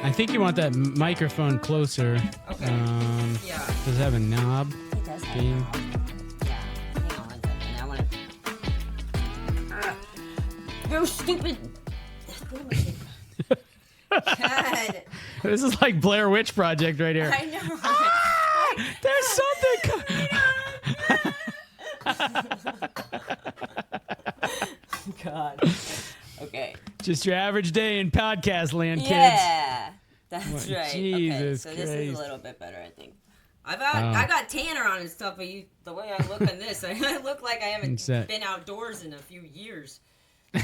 I think you want that microphone closer. Okay. Yeah. Does it have a knob? It does have Game. a knob. Yeah. Hang on 1 second. I want to... You stupid... What am I saying? God. This is like Blair Witch Project right here. I know. There's something. God. Okay. Just your average day in podcast land, kids. Yeah. That's What? right. Jesus okay, so this Christ. is a little bit better, I think. I got tanner on and stuff, but the way I look on this, I look like I haven't been outdoors in a few years. I'm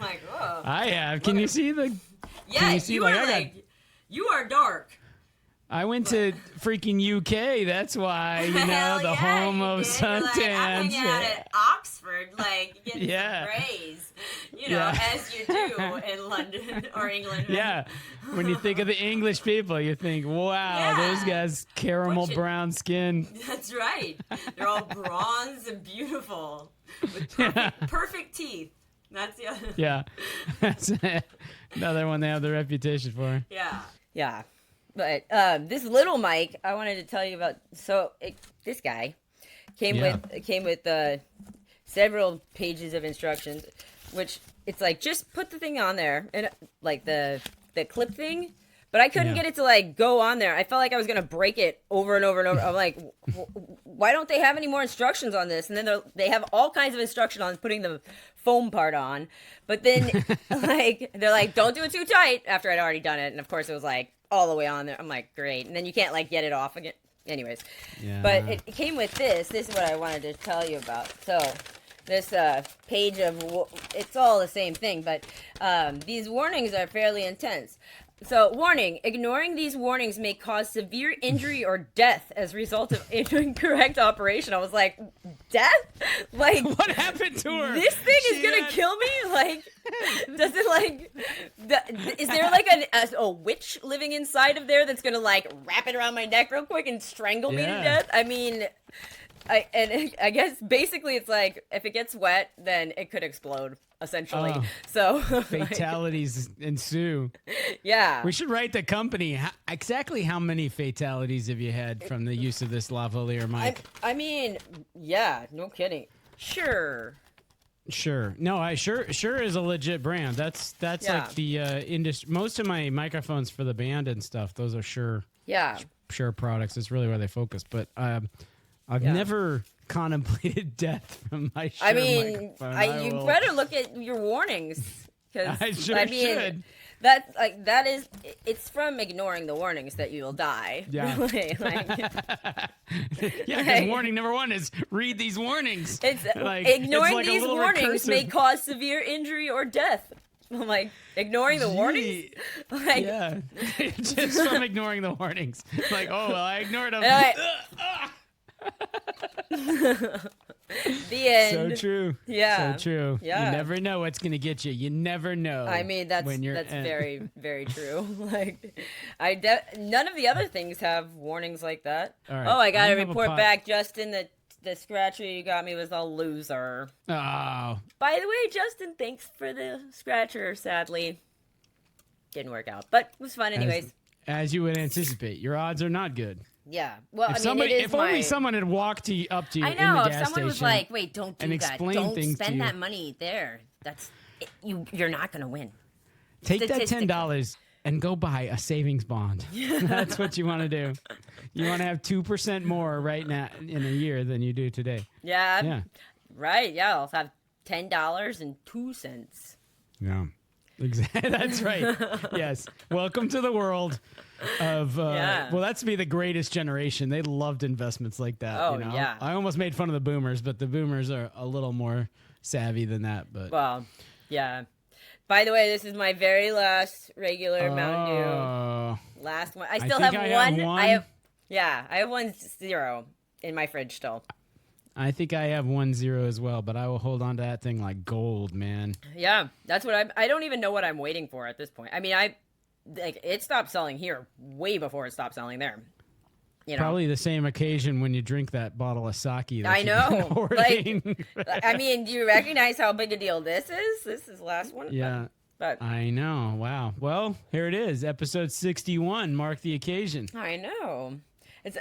like, oh. I have. Can you see the? Yeah, you are you are dark. I went to freaking UK. That's why, the home of suntans. I'm hanging out at Oxford, getting some rays, as you do in London or England. Yeah. When you think of the English people, you think, wow, those guys, caramel brown skin. That's right. They're all bronze and beautiful with perfect teeth. That's the other. Yeah. That's another one they have the reputation for. Yeah. Yeah. But this little mic, I wanted to tell you about. So this guy came with several pages of instructions, which it's like just put the thing on there and like the clip thing. But I couldn't get it to go on there. I felt like I was gonna break it over and over and over. I'm like, why don't they have any more instructions on this? And then they have all kinds of instruction on putting the foam part on. But then they're like, don't do it too tight. After I'd already done it, and of course it was all the way on there. I'm like, great. And then you can't get it off again. Anyways, but it came with this. This is what I wanted to tell you about. So this page of it's all the same thing, but these warnings are fairly intense. So, warning, ignoring these warnings may cause severe injury or death as a result of incorrect operation. I was like, death? What happened to her? This thing is going to kill me? Does it is there a witch living inside of there that's going to wrap it around my neck real quick and strangle me to death? I mean... I guess basically it's if it gets wet, then it could explode, essentially. So fatalities ensue. Yeah. We should write the company. Exactly how many fatalities have you had from the use of this lavalier mic? I mean, yeah, no kidding. Sure. No, Sure is a legit brand. That's like the industry. Most of my microphones for the band and stuff, those are Sure. Yeah. Sure products. That's really where they focus. But I've never contemplated death from my Shure microphone. You better look at your warnings. I should. That is, it's from ignoring the warnings that you'll die. Yeah. Really, because warning number 1 is read these warnings. Ignoring these warnings recursive. may cause severe injury or death. I'm ignoring the warnings? Just from ignoring the warnings. I ignored them. The end. So true. Yeah. So true. Yeah. You never know what's going to get you. You never know. I mean, that's very, very true. None of the other things have warnings like that. All right. Oh, I got to report back, Justin, that the scratcher you got me was a loser. Oh. By the way, Justin, thanks for the scratcher, sadly. Didn't work out, but it was fun anyways. As you would anticipate, your odds are not good. Yeah. Well, if only someone had walked up to you in the gas station. If someone was like, wait, don't do that. Don't spend that money there. You're not going to win. Take that $10 and go buy a savings bond. That's what you want to do. You want to have 2% more right now in a year than you do today. Yeah. Yeah. Right. Yeah. I'll have $10.02. Yeah. Exactly. That's right. Yes. Welcome to the world of, well, that's be the greatest generation. They loved investments like that. Oh, yeah. I almost made fun of the boomers, but the boomers are a little more savvy than that. But well, yeah. By the way, this is my very last regular Mountain Dew. Last one. I still have one. I have 1-0 in my fridge still. I think I have 1-0 as well, but I will hold on to that thing like gold, man. Yeah, that's what I don't even know what I'm waiting for at this point. I mean, it stopped selling here way before it stopped selling there. Probably the same occasion when you drink that bottle of sake. I know. I mean, do you recognize how big a deal this is? This is the last one. Yeah. But I know. Wow. Well, here it is. Episode 61. Mark the occasion. I know. It's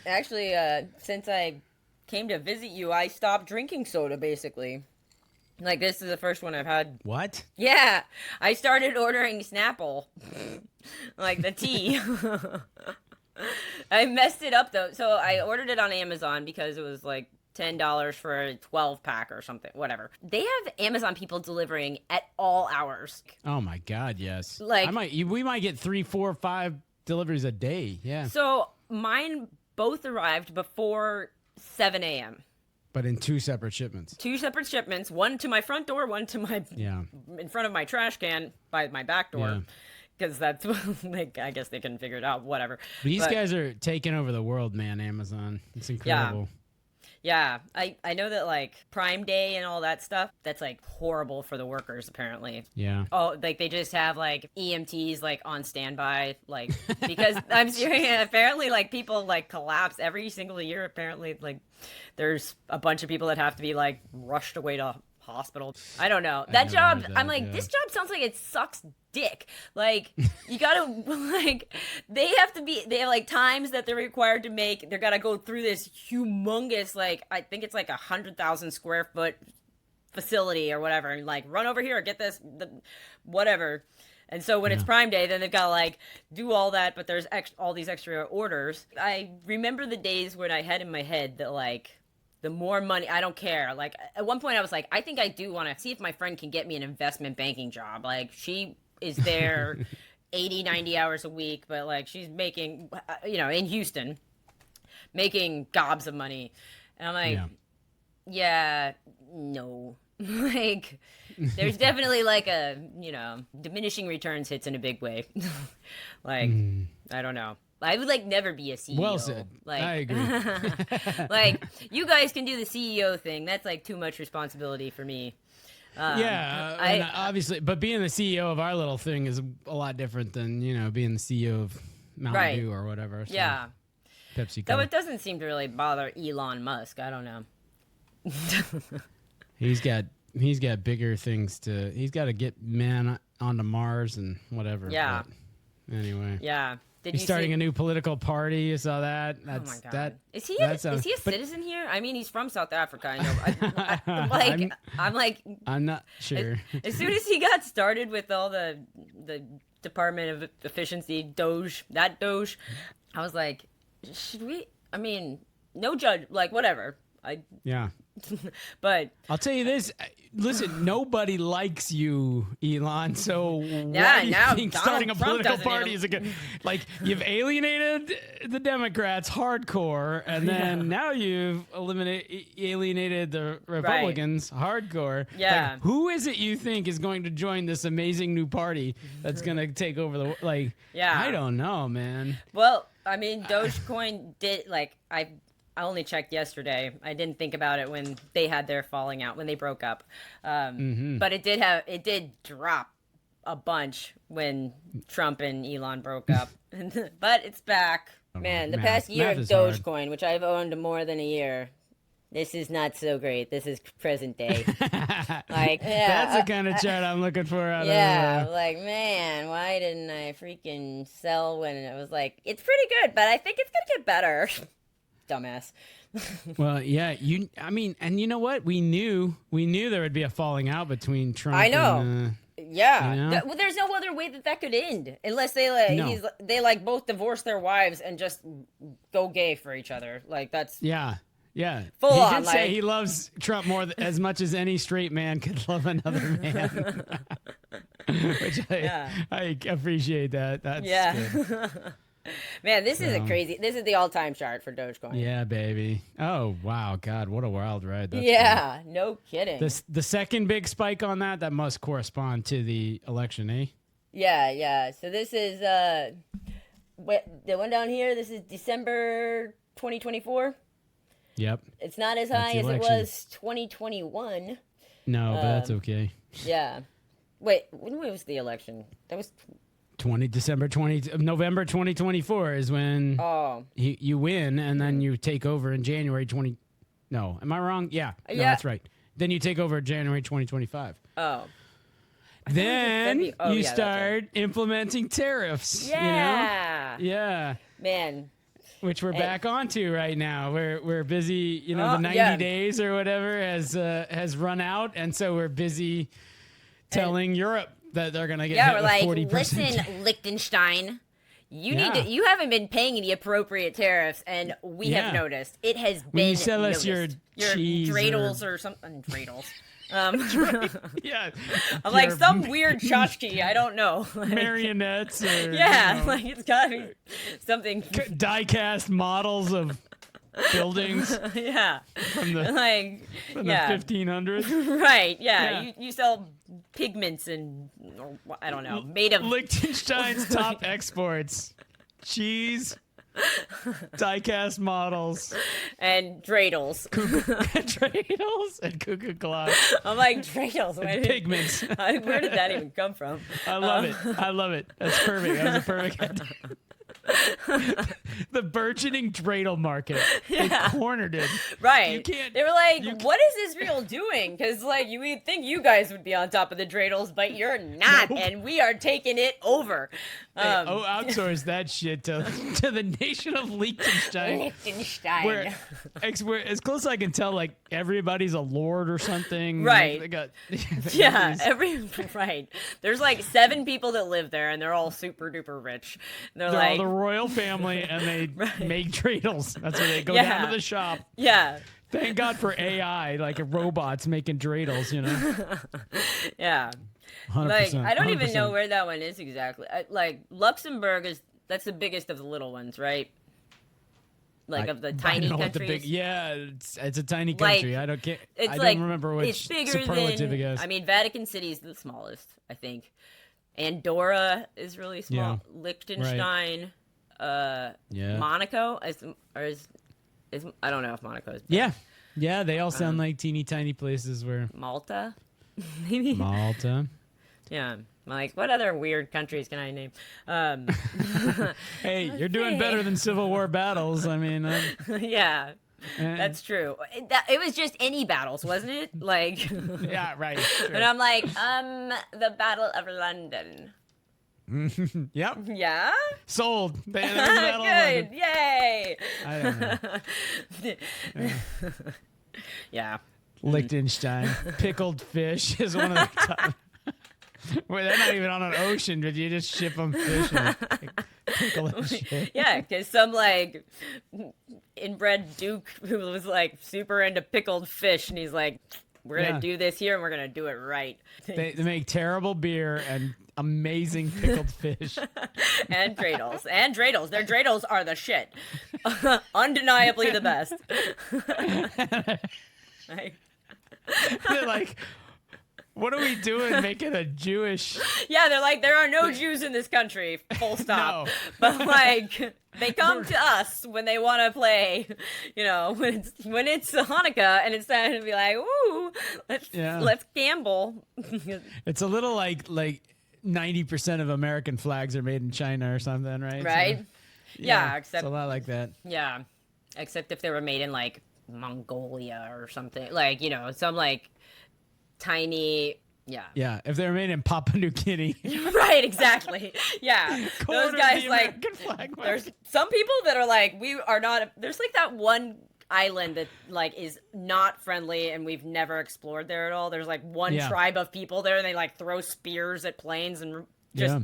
actually since I came to visit you, I stopped drinking soda basically. Like, this is the first one I've had. What? Yeah, I started ordering Snapple, like the tea. I messed it up though. So I ordered it on Amazon because it was like $10 for a 12-pack or something, whatever. They have Amazon people delivering at all hours. Oh my God, yes. Like, we might get 3, 4, 5 deliveries a day. Yeah. So mine both arrived before 7 a.m. But in 2 separate shipments. 2 separate shipments, one to my front door, one to my in front of my trash can by my back door. Because that's, like, I guess they can figure it out, whatever. These guys are taking over the world, man, Amazon. It's incredible. Yeah, I know that, like, Prime Day and all that stuff, that's, like, horrible for the workers, apparently. Yeah. Oh, like, they just have, like, EMTs, like, on standby, like, because I'm serious, apparently, like, people, like, collapse every single year, apparently, like, there's a bunch of people that have to be, like, rushed away to hospital. I don't know. That job, I'm like, this job sounds like it sucks dick. Like, you gotta, like, they have, like, times that they're required to make. They're gotta go through this humongous, like, I think it's like 100,000 square foot facility or whatever, and, like, run over here, get this, whatever. And so when it's Prime Day, then they've got to, like, do all that, but there's all these extra orders. I remember the days when I had in my head that, like, the more money, I don't care. Like, at one point I was like, I think I do want to see if my friend can get me an investment banking job. Like, she is there 80, 90 hours a week, but, like, she's making, in Houston, making gobs of money. And I'm like, no. Like, there's definitely, like, a, diminishing returns hits in a big way. Like, I don't know. I would, like, never be a CEO. Well said. Like, I agree. Like, you guys can do the CEO thing. That's, like, too much responsibility for me. Obviously, but being the CEO of our little thing is a lot different than, being the CEO of Mountain Dew or whatever. So. Yeah. PepsiCo. Though it doesn't seem to really bother Elon Musk. I don't know. He's got bigger things he's got to get man onto Mars and whatever. Yeah. But anyway. Yeah. He's starting a new political party. You saw that? Oh my God. Is he a citizen here? I mean, he's from South Africa. I know. I'm not sure. As soon as he got started with all the Department of Efficiency, Doge, I was like, should we? I mean, no judge, like, whatever. But I'll tell you this. Listen, nobody likes you, Elon. So why do you think starting a political party is a good? Like, you've alienated the Democrats hardcore, and then now you've alienated the Republicans hardcore. Yeah. Like, who is it you think is going to join this amazing new party that's going to take over the? Like, I don't know, man. Well, I mean, Dogecoin did, like, I only checked yesterday. I didn't think about it when they had their falling out, when they broke up. But it did drop a bunch when Trump and Elon broke up. But it's back. Man, the past year of Dogecoin, which I've owned more than a year, this is not so great. This is present day. Like, that's the kind of chart I'm looking for. Like, man, why didn't I freaking sell when it was like, it's pretty good, but I think it's gonna get better. Dumbass. Well, yeah, and you know what? We knew there would be a falling out between Trump. I know. And, well, there's no other way that could end unless they both divorce their wives and just go gay for each other. Like, that's full on. He did say he loves Trump as much as any straight man could love another man. Which I appreciate that. That's good. Man, this is the all-time chart for Dogecoin. Yeah, baby. Oh, wow. God, what a wild ride. That's cool. No kidding. The second big spike on that must correspond to the election, eh? Yeah. So this is, the one down here, this is December 2024. Yep. It's not as high as it was 2021. No, but that's okay. Yeah. Wait, when was the election? That was... November 2024 is when you win, and then you take over in January 20. No, am I wrong? Yeah, no, that's right. Then you take over January 2025. Oh, Then you start implementing tariffs. Yeah. You know? Yeah. Man. Which we're back onto right now. We're busy. You know, the 90 days or whatever has run out, and so we're busy telling Europe that they're gonna get hit with 40%. Listen, Liechtenstein. You haven't been paying the appropriate tariffs, and we have noticed. It has been when you sell us your cheese dreidels or something. Dreidels. Yeah. I'm like some weird tchotchke. I don't know. Marionettes. Or, like it's gotta be something. Die-cast models of buildings. From the 1500s. Right. Yeah. You sell pigments and I don't know, made of Liechtenstein's top exports: cheese, die-cast models, and dreidels. Dreidels and cuckoo cloths. I'm like, dreidels. Pigments. Where did that even come from? I love it. I love it. That's perfect. That was a perfect idea. The burgeoning dreidel market. They cornered it. Right. They were like, what is Israel doing? Because, like, you would think you guys would be on top of the dreidels, but you're not, and we are taking it over. Outsource that shit to the nation of Liechtenstein. Where, as close as I can tell, like, everybody's a lord or something. Right. Like, right. There's, like, 7 people that live there, and they're all super duper rich. They're all the royal family, and they make dreidels. That's where they go down to the shop. Yeah. Thank God for AI, like robots making dreidels, you know? Yeah. 100%, like, I don't 100%. even know where that one is exactly. Like, Luxembourg that's the biggest of the little ones, right? Like, of the tiny countries. It's a tiny country. I don't remember which superlative it is. I mean, Vatican City is the smallest, I think. Andorra is really small. Yeah. Liechtenstein, Monaco is I don't know if Monaco is big. Yeah, they all sound like teeny tiny places where Malta, maybe Malta. Yeah, like what other weird countries can I name? Hey, you're doing better than Civil War battles. I mean, yeah. That's true. It was just any battles, wasn't it? Like, yeah, right. Sure. And I'm like, the Battle of London. Yep. Yeah. Sold. Good. Yay. I don't know. Yeah. Liechtenstein. Pickled fish is one of the top. Well, they're not even on an ocean, but you just ship them fish and pickle and shit. Yeah, because some like inbred duke who was like super into pickled fish, and he's like, "We're gonna do this here, and we're gonna do it right." They make terrible beer and amazing pickled fish and dreidels. Their dreidels are the shit. Undeniably the best. They're like, what are we doing making a Jewish... Yeah, they're like, there are no Jews in this country, full stop. No. But, like, they come to us when they want to play, you know, when it's Hanukkah, and it's time to be like, ooh, let's gamble. It's a little like 90% of American flags are made in China or something, right? Right? So, yeah, except... It's a lot like that. Yeah, except if they were made in, like, Mongolia or something. Like, you know, some, like... tiny, yeah. If they were made in Papua New Guinea, right? Exactly. Yeah, those guys like. There's some people that are like, we are not. There's like that one island that like is not friendly, and we've never explored there at all. There's like one tribe of people there, and they like throw spears at planes and just.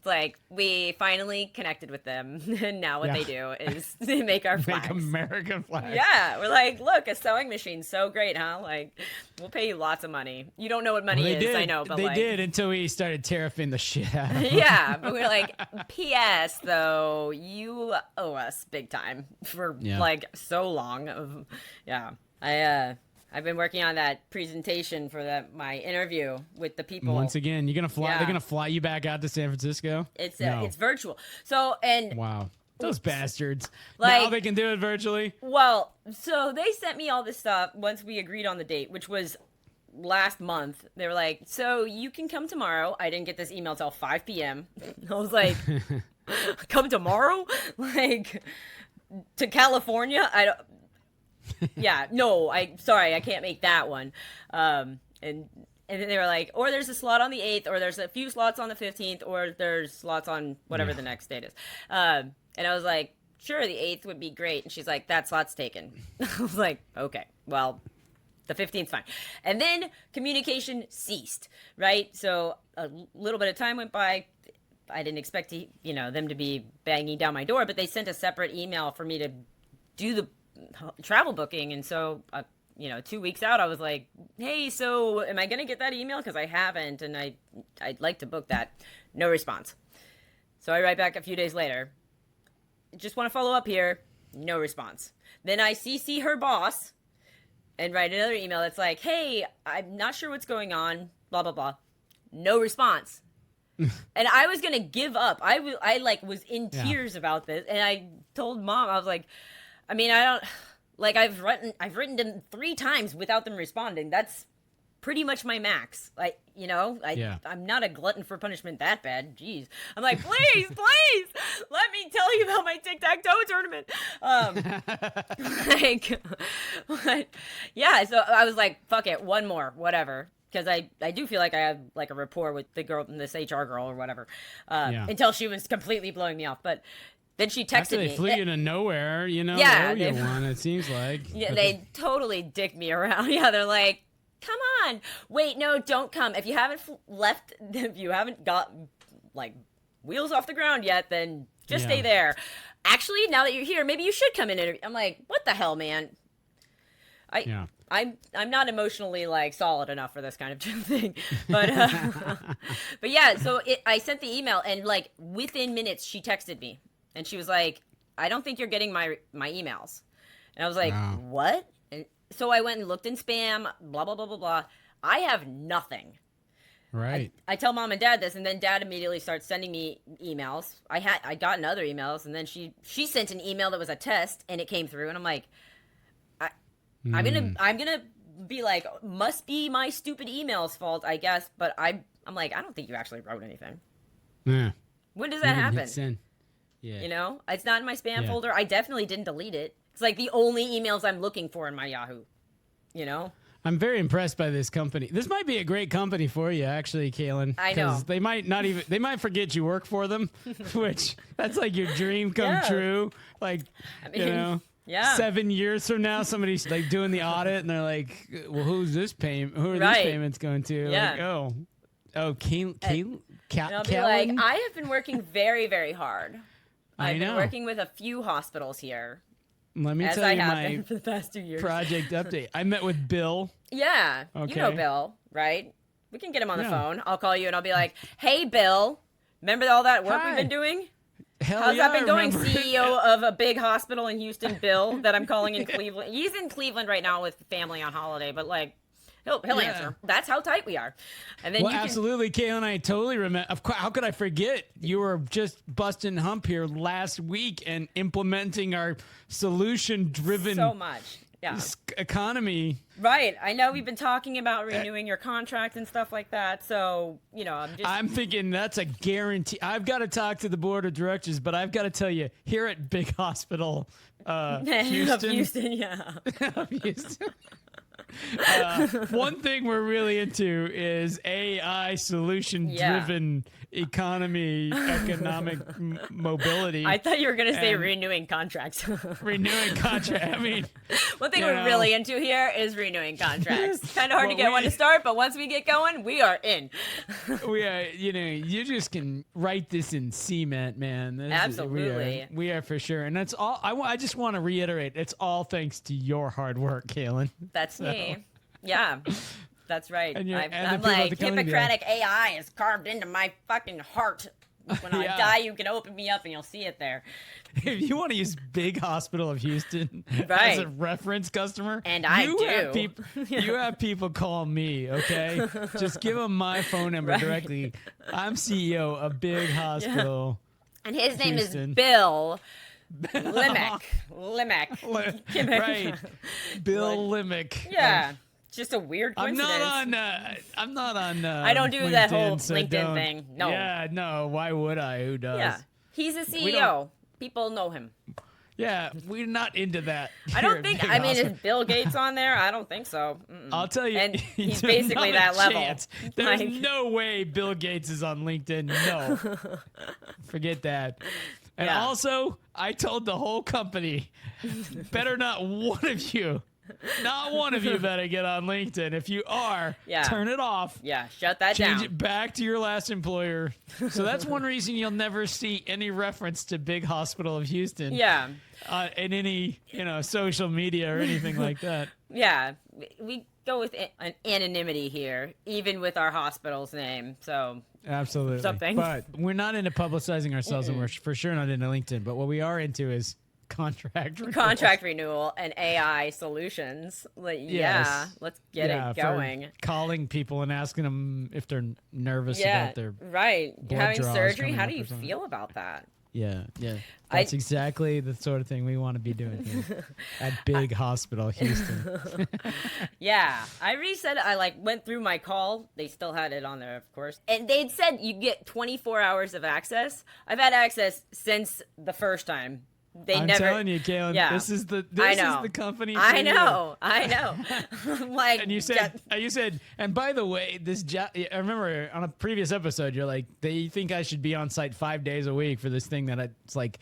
Like, we finally connected with them, and now what they do is they make our flags. Make American flags. Yeah, we're like, look, a sewing machine's so great, huh? Like, we'll pay you lots of money. You don't know what money is, I know, but they did until we started tariffing the shit out of them. Yeah, but we're like, P.S., though, you owe us big time for, like, so long. I've been working on that presentation for my interview with the people. Once again, you're gonna fly. Yeah. They're gonna fly you back out to San Francisco. It's virtual. So wow, those bastards. Like, now they can do it virtually. Well, so they sent me all this stuff once we agreed on the date, which was last month. They were like, "So you can come tomorrow." I didn't get this email till 5 p.m. I was like, "Come tomorrow?" Like to California? I don't. Yeah, no, sorry, I can't make that one. And And then they were like, or there's a slot on the 8th, or there's a few slots on the 15th, or there's slots on whatever the next date is. And I was like, sure, the 8th would be great. And she's like, that slot's taken. I was like, okay, well, the 15th's fine. And then communication ceased, right? So a little bit of time went by. I didn't expect to, them to be banging down my door, but they sent a separate email for me to do the travel booking. And so 2 weeks out, I was like, hey, so am I going to get that email? Because I haven't, and I'd like to book that. No response. So I write back a few days later. Just want to follow up here. No response. Then I CC her boss and write another email that's like, hey, I'm not sure what's going on, blah, blah, blah. No response. And I was going to give up. I was in tears about this. And I told Mom, I was like, I mean, I don't... Like, I've written them 3 times without them responding. That's pretty much my max. I'm not a glutton for punishment that bad. Jeez. I'm like, please, let me tell you about my tic-tac-toe tournament. So I was like, fuck it, one more, whatever. Because I do feel like I have, like, a rapport with the girl, this HR girl or whatever. Until she was completely blowing me off. But... Then she texted After me. They flew you to nowhere, they won, it seems like. Yeah, they totally dicked me around. Yeah, they're like, come on. Wait, no, don't come. If you haven't got, like, wheels off the ground yet, then just stay there. Actually, now that you're here, maybe you should come in and interview. I'm like, what the hell, man? I'm not emotionally, like, solid enough for this kind of thing. But, but yeah, so I sent the email, and, like, within minutes, she texted me. And she was like, I don't think you're getting my emails. And I was like, what? And so I went and looked in spam, blah, blah, blah, blah, blah. I have nothing. Right. I tell Mom and Dad this, and then Dad immediately starts sending me emails. I gotten other emails, and then she sent an email that was a test, and it came through. And I'm like, I'm gonna be like, must be my stupid email's fault, I guess. But I'm like, I don't think you actually wrote anything. Yeah. When does that happen? Send. Yeah. It's not in my spam folder. I definitely didn't delete it. It's like the only emails I'm looking for in my Yahoo. I'm very impressed by this company. This might be a great company for you, actually, Kalyn. I know. They might forget you work for them, which that's like your dream come true. Like, Yeah. 7 years from now, somebody's like doing the audit, and they're like, "Well, who's this payment? Who are these payments going to?" Yeah. Like, Kalyn. I'll be like, I have been working very, very hard. I've been working with a few hospitals here. Let me tell you my for the past 2 years. Project update. I met with Bill. Yeah. Okay. You know Bill, right? We can get him on the phone. I'll call you and I'll be like, hey, Bill, remember all that work we've been doing? How's that been going, CEO of a big hospital in Houston, Bill, that I'm calling in Cleveland? He's in Cleveland right now with family on holiday, but like, he'll answer. That's how tight we are. And then absolutely, Kalyn. I totally remember. How could I forget? You were just busting hump here last week and implementing our solution-driven so much economy. Right. I know we've been talking about renewing your contract and stuff like that. So, I'm thinking that's a guarantee. I've got to talk to the board of directors, but I've got to tell you, here at Big Hospital, Houston. One thing we're really into is AI solution-driven economy, economic mobility. I thought you were going to say renewing contracts. Renewing contracts. I mean, one thing we're really into here is renewing contracts. Kind of hard to get one to start, but once we get going, we are in. We are, you just can write this in cement, man. Absolutely. We are for sure. And that's all. I just want to reiterate, it's all thanks to your hard work, Kalyn. That's me. Yeah. That's right. And I'm like, Hippocratic AI is carved into my fucking heart. When I die, you can open me up and you'll see it there. If you want to use Big Hospital of Houston as a reference customer, and I do. You have people call me, okay? Just give them my phone number directly. I'm CEO of Big Hospital. Yeah. And his name is Bill Limick. Right. Bill Limick. Yeah. Just a weird coincidence. I'm not on. I don't do LinkedIn, that whole LinkedIn thing. No. Yeah, no. Why would I? Who does? Yeah, he's a CEO. People know him. Yeah, we're not into that. I don't think. I mean, is Bill Gates on there? I don't think so. I'll tell you, and he's basically that level. There's no way Bill Gates is on LinkedIn. No, forget that. And also, I told the whole company, better not one of you. Not one of you better get on LinkedIn. If you are, turn it off. Yeah, shut that down. Change it back to your last employer. So that's one reason you'll never see any reference to Big Hospital of Houston. Yeah. In any, social media or anything like that. Yeah. We go with an anonymity here, even with our hospital's name. So absolutely. Something. But we're not into publicizing ourselves, and we're for sure not into LinkedIn. But what we are into is contract renewal and AI solutions. Let's get it going. Calling people and asking them if they're nervous about their having surgery. How do you feel about that? Yeah. That's exactly the sort of thing we want to be doing here at Big Hospital Houston. Yeah, I reset it. I went through my call. They still had it on there, of course, and they'd said you get 24 hours of access. I've had access since the first time. I'm telling you, Kalyn, this is the company. I know. I'm like, and you said, and by the way, this job. I remember on a previous episode, you're like, they think I should be on site 5 days a week for this thing that it's like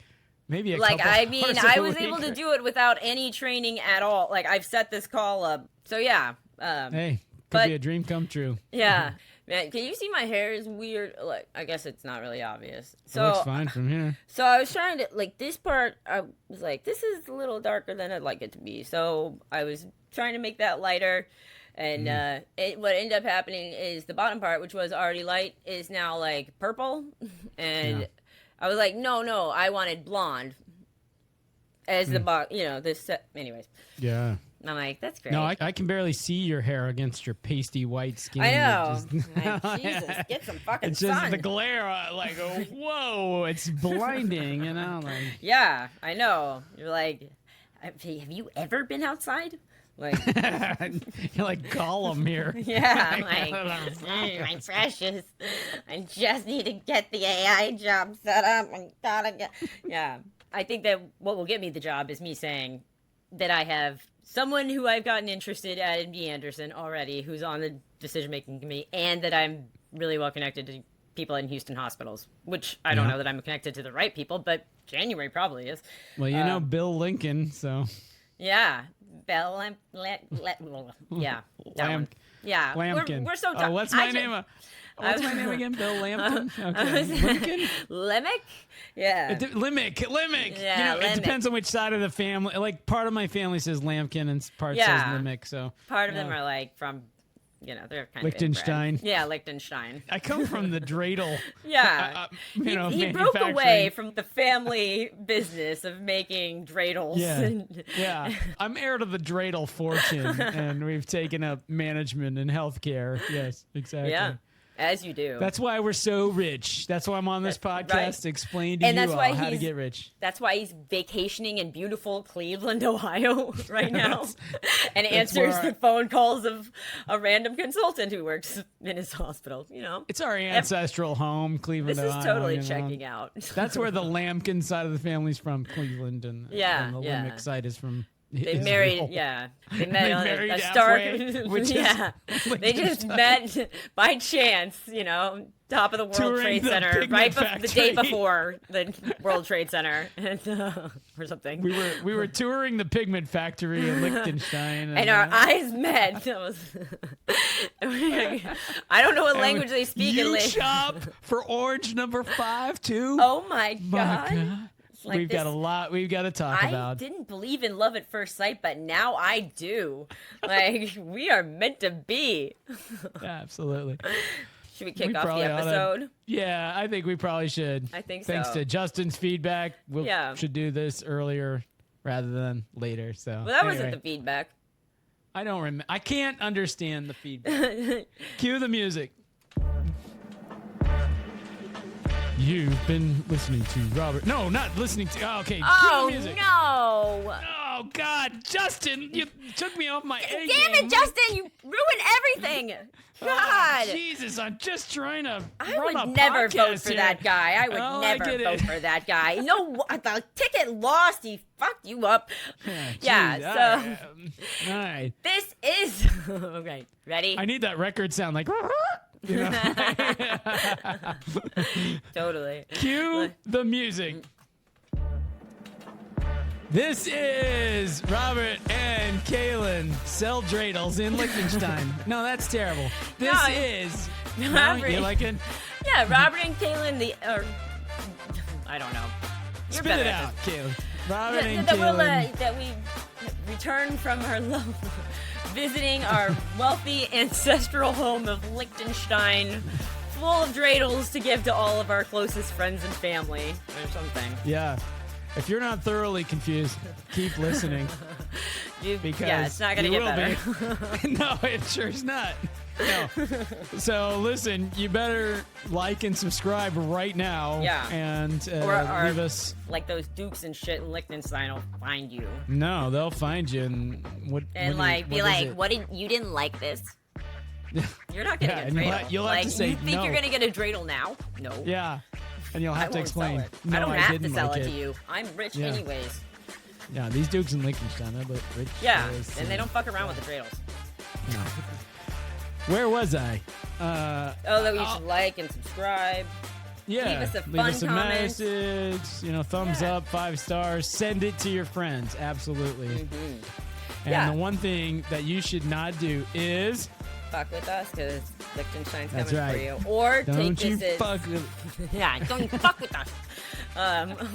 maybe a couple hours I was able to do it without any training at all. Like I've set this call up, so yeah. Hey, could be a dream come true. Yeah. Man, can you see my hair is weird? Like, I guess it's not really obvious. So it looks fine from here. So I was trying to, this part, I was like, this is a little darker than I'd like it to be. So I was trying to make that lighter. And what ended up happening is the bottom part, which was already light, is now, purple. And I was like, no, I wanted blonde. As the this set. Anyways. Yeah. I'm like, that's great. No, I can barely see your hair against your pasty white skin. I know. Jesus, get some fucking it's sun. It's just the glare, whoa, it's blinding, Yeah, I know. You're like, have you ever been outside? You're like Gollum here. Yeah, I'm like, my precious. I just need to get the AI job set up. Yeah. I think that what will get me the job is me saying that I have someone who I've gotten interested at MD Anderson already, who's on the decision-making committee, and that I'm really well connected to people in Houston hospitals, which I don't know that I'm connected to the right people, but January probably is. Well, Bill Lincoln, so. Yeah. Bill yeah. Yeah. Lampkin. We're so what's my name? What's my name again? Bill Lampkin? Okay. Lincoln? Lemick? Yeah. Limick. Yeah, it depends on which side of the family. Part of my family says Lampkin and part says Limick. So part of them are from, they're kind Liechtenstein. of Yeah, Liechtenstein. I come from the dreidel. Yeah. He broke away from the family business of making dreidels. Yeah. I'm heir to the dreidel fortune, and we've taken up management and healthcare. Yes, exactly. Yeah. As you do. That's why we're so rich. That's why I'm on this podcast to explain to you all how to get rich. That's why he's vacationing in beautiful Cleveland, Ohio right now and answers the phone calls of a random consultant who works in his hospital, It's our ancestral home, Cleveland, Ohio. This is totally checking out. That's where the Lampkin side of the family's from, Cleveland, and the Limick side is from They Israel. married, They met on a Stark. They just met by chance, top of the World Trade Center, the day before the World Trade Center, or something. We were touring the pigment factory in Liechtenstein, and our eyes met. I don't know what language they speak. You shop for orange number 5 too. Oh my God. We've got a lot we've got to talk about. I didn't believe in love at first sight, but now I do. We are meant to be. Absolutely. Should we kick off the episode? Yeah, I think we probably should. I think Thanks to Justin's feedback, we should do this earlier rather than later. So. Well, that wasn't the feedback. I don't remember. I can't understand the feedback. Cue the music. You've been listening to Robert. No, not listening to. Oh, okay. Oh, music. no. Oh, God. God, Justin, you took me off my A Damn game. it, Justin, you ruined everything. God. Jesus, I'm just trying to I run would a never podcast vote for here. that guy. I would Oh, never vote for that guy. No, the ticket lost. He fucked you up. Yeah, so. All right. This is. Okay, ready? I need that record sound like. You know? Totally. Cue the music. This is Robert and Kalyn sell dreidels in Liechtenstein. No, that's terrible. This is. Robert. You like it? Yeah, Robert and Kalyn, I don't know. You're Spit it better out, at Kalyn. Robert and that Kalyn. that we return from our visiting our wealthy ancestral home of Liechtenstein, full of dreidels to give to all of our closest friends and family, or something. Yeah. If you're not thoroughly confused, keep listening. Because it's not going to get better. No, it sure is not. No. So listen, you better like and subscribe right now. Yeah. And or leave us. Like those dukes and shit in Liechtenstein will find you. No, they'll find you and you didn't like this? You're not gonna get a dreidel. you'll have to say you think no. you're gonna get a dreidel now? No. Yeah. And you'll have to explain. Sell it. No, I don't have to sell like it to you. I'm rich anyways. Yeah, these dukes in Liechtenstein, they're rich. Yeah, and they don't fuck around with the dreidels. No. Where was I? That you should like and subscribe. Yeah. Leave us a Leave fun us a comment. message. Thumbs up, 5 stars. Send it to your friends. Absolutely. Mm-hmm. And the one thing that you should not do is fuck with us because Liechtenstein's That's coming right. for you. Or don't take you this fuck as with. yeah, don't fuck with us.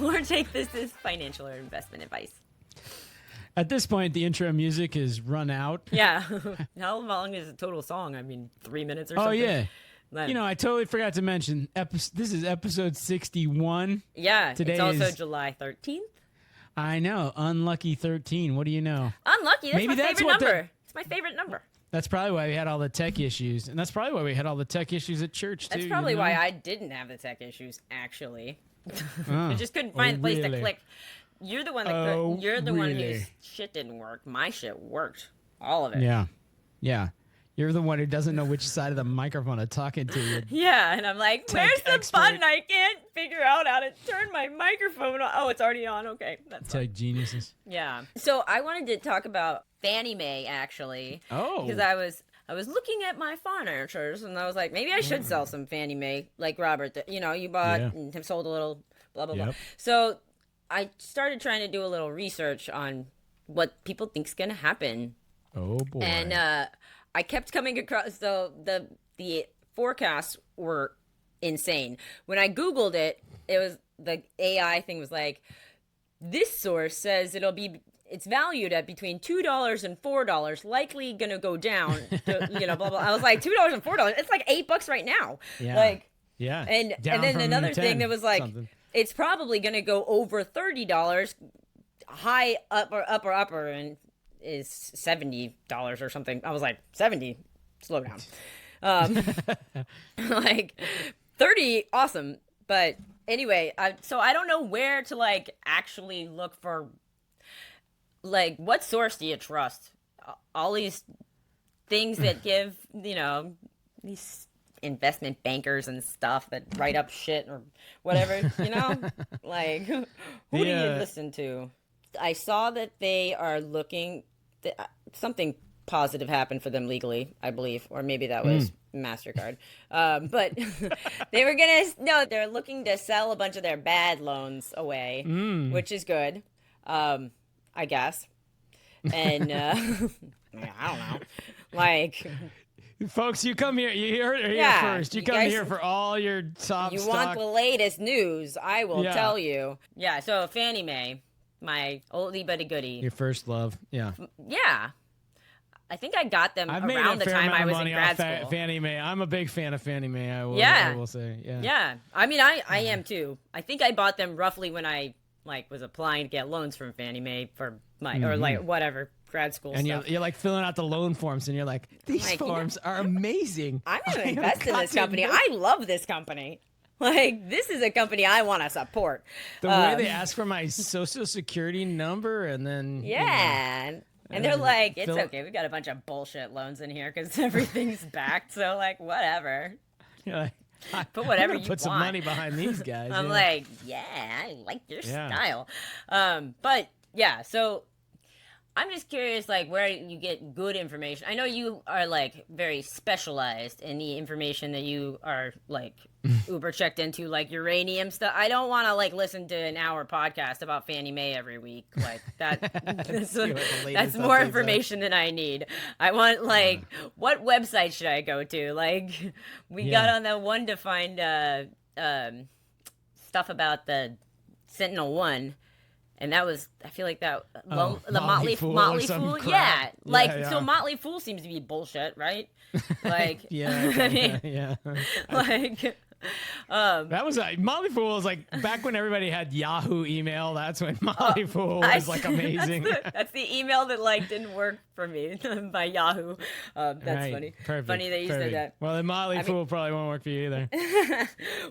Or take this as financial or investment advice. At this point, the intro music is run out. Yeah. How long is a total song? I mean, 3 minutes or something. Oh yeah. Then, I totally forgot to mention. This is episode 61. Yeah. Today it's also is July 13th. I know. Unlucky 13. What do you know? Unlucky. That's Maybe my that's favorite what number. It's my favorite number. That's probably why we had all the tech issues, and that's probably why we had all the tech issues at church too. That's probably why I didn't have the tech issues. Actually, I just couldn't find a place to click. You're the one that you're the one whose shit didn't work. My shit worked. All of it. Yeah. You're the one who doesn't know which side of the microphone I'm talking to. Yeah, and I'm like, where's the button? I can't figure out how to turn my microphone on. Oh, it's already on. Okay, that's tech geniuses. Yeah. So I wanted to talk about Fannie Mae actually. Oh. Because I was looking at my finances and I was like, maybe I should sell some Fannie Mae like Robert. You bought and have sold a little, blah blah blah. So I started trying to do a little research on what people think's gonna happen. Oh boy. And I kept coming across the forecasts were insane. When I Googled it, it was the AI thing was like, this source says it's valued at between $2 and $4, likely gonna go down. To, blah blah. I was like, $2 and $4. It's like $8 right now. Yeah. Like, yeah. And then another thing that was like, it's probably gonna go over $30, high upper, and is $70 or something. I was like, 70, slow down. Like 30, awesome. But anyway, so I don't know where to like actually look for, like, what source do you trust? All these things that give, these investment bankers and stuff that write up shit or whatever, like who do you listen to? I saw that they are looking. Something positive happened for them legally, I believe, or maybe that was MasterCard. But they're looking to sell a bunch of their bad loans away, which is good, I guess. And I don't know, like. Folks, you come here. You hear it here first. You come here for all your top You stock. want the latest news? I will tell you. Yeah. So Fannie Mae, my oldie but a goodie. Your first love. Yeah. Yeah. I think I got them around the time I was in grad school. Fannie Mae. I'm a big fan of Fannie Mae. I will say. Yeah. Yeah. I mean, I am too. I think I bought them roughly when I was applying to get loans from Fannie Mae for my or like whatever grad school and stuff. you're like filling out the loan forms, and you're like, these forms are amazing. I'm going to invest in this company. I love this company. Like, this is a company I want to support. The way they ask for my social security number and then... Yeah. And they're like, it's okay. We've got a bunch of bullshit loans in here because everything's backed. So, like, whatever. You're like, put whatever you want. Put some money behind these guys. I'm like, yeah, I like your style. But, yeah, so... I'm just curious, like, where you get good information. I know you are, like, very specialized in the information that you are, like, uber checked into, like, uranium stuff. I don't want to, like, listen to an hour podcast about Fannie Mae every week. Like, that's more information than I need. I want, like, what website should I go to? Like, we got on that one to find stuff about the Sentinel-1. And that was, I feel like that, the Motley Fool, yeah. Like, so Motley Fool seems to be bullshit, right? Like, yeah. Like, that was, Motley Fool was like, back when everybody had Yahoo email, that's when Motley Fool was like amazing. That's the email that, like, didn't work for me by Yahoo. That's right. Funny. Perfect. Funny that you said that. Well, then Motley Fool probably won't work for you either.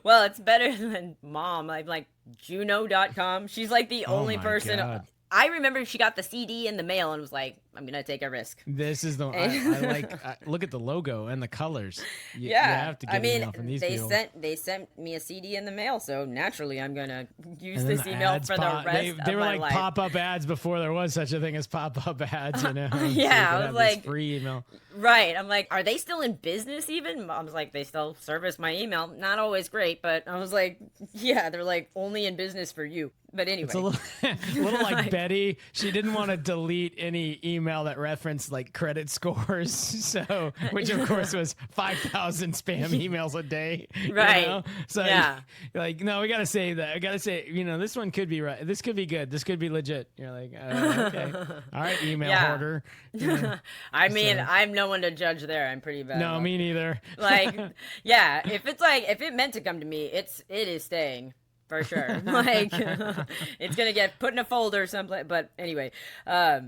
Well, it's better than Mom. I'm like, Juno.com. She's like the only person. God. I remember she got the CD in the mail and was like, I'm going to take a risk. This is the I look at the logo and the colors. You have to get email from these people. They sent me a CD in the mail, so naturally I'm going to use this email for the rest of my life. They were like pop-up ads before there was such a thing as pop-up ads, you know? Yeah, so I was like, free email. Right. I'm like, are they still in business even? I was like, they still service my email. Not always great, but I was like, yeah, they're like only in business for you. But anyway. It's a little like Betty. She didn't want to delete any email that referenced like credit scores. So, which of course was 5,000 spam emails a day. Right. You know? So you're like, no, we got to save that. I got to say, you know, this one could be right. This could be good. This could be legit. You're like, okay. All right, email hoarder. You know? I mean, I'm no one to judge there. I'm pretty bad. No, me neither. Like, yeah, if it meant to come to me, it is staying. For sure. Like, it's going to get put in a folder someplace. But anyway, yeah.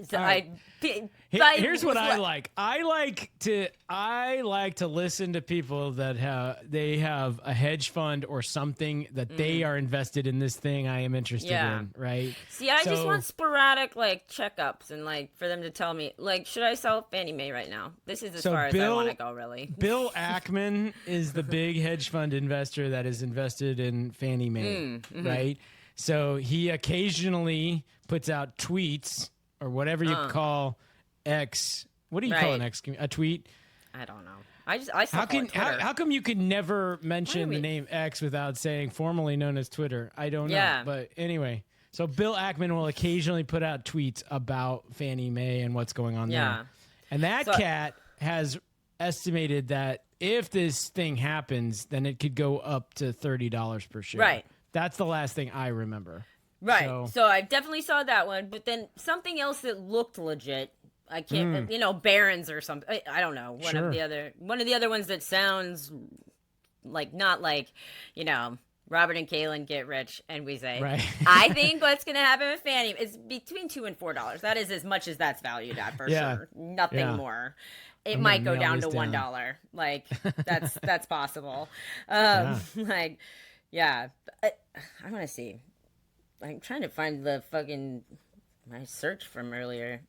So right. Here's what I like. I like to listen to people that have a hedge fund or something that they are invested in this thing I am interested in, right? See, I just want sporadic like checkups and like for them to tell me like, should I sell Fannie Mae right now? This is as far as I want to go, really. Bill Ackman is the big hedge fund investor that is invested in Fannie Mae, right? So he occasionally puts out tweets or whatever you call X. What do you call an X? A tweet? I don't know. I saw how come you can never mention the name X without saying formerly known as Twitter? I don't know. But anyway, so Bill Ackman will occasionally put out tweets about Fannie Mae and what's going on there. And that cat has estimated that if this thing happens, then it could go up to $30 per share. Right. That's the last thing I remember. Right. So I definitely saw that one, but then something else that looked legit. I can't, Barron's or something. I don't know. One of the other ones that sounds like not like, Robert and Kalyn get rich, and we say, I think what's going to happen with Fannie is between $2 and $4. That is as much as that's valued at for sure. Nothing more. It might go down to $1. Like that's possible. I want to see. I'm trying to find the my search from earlier.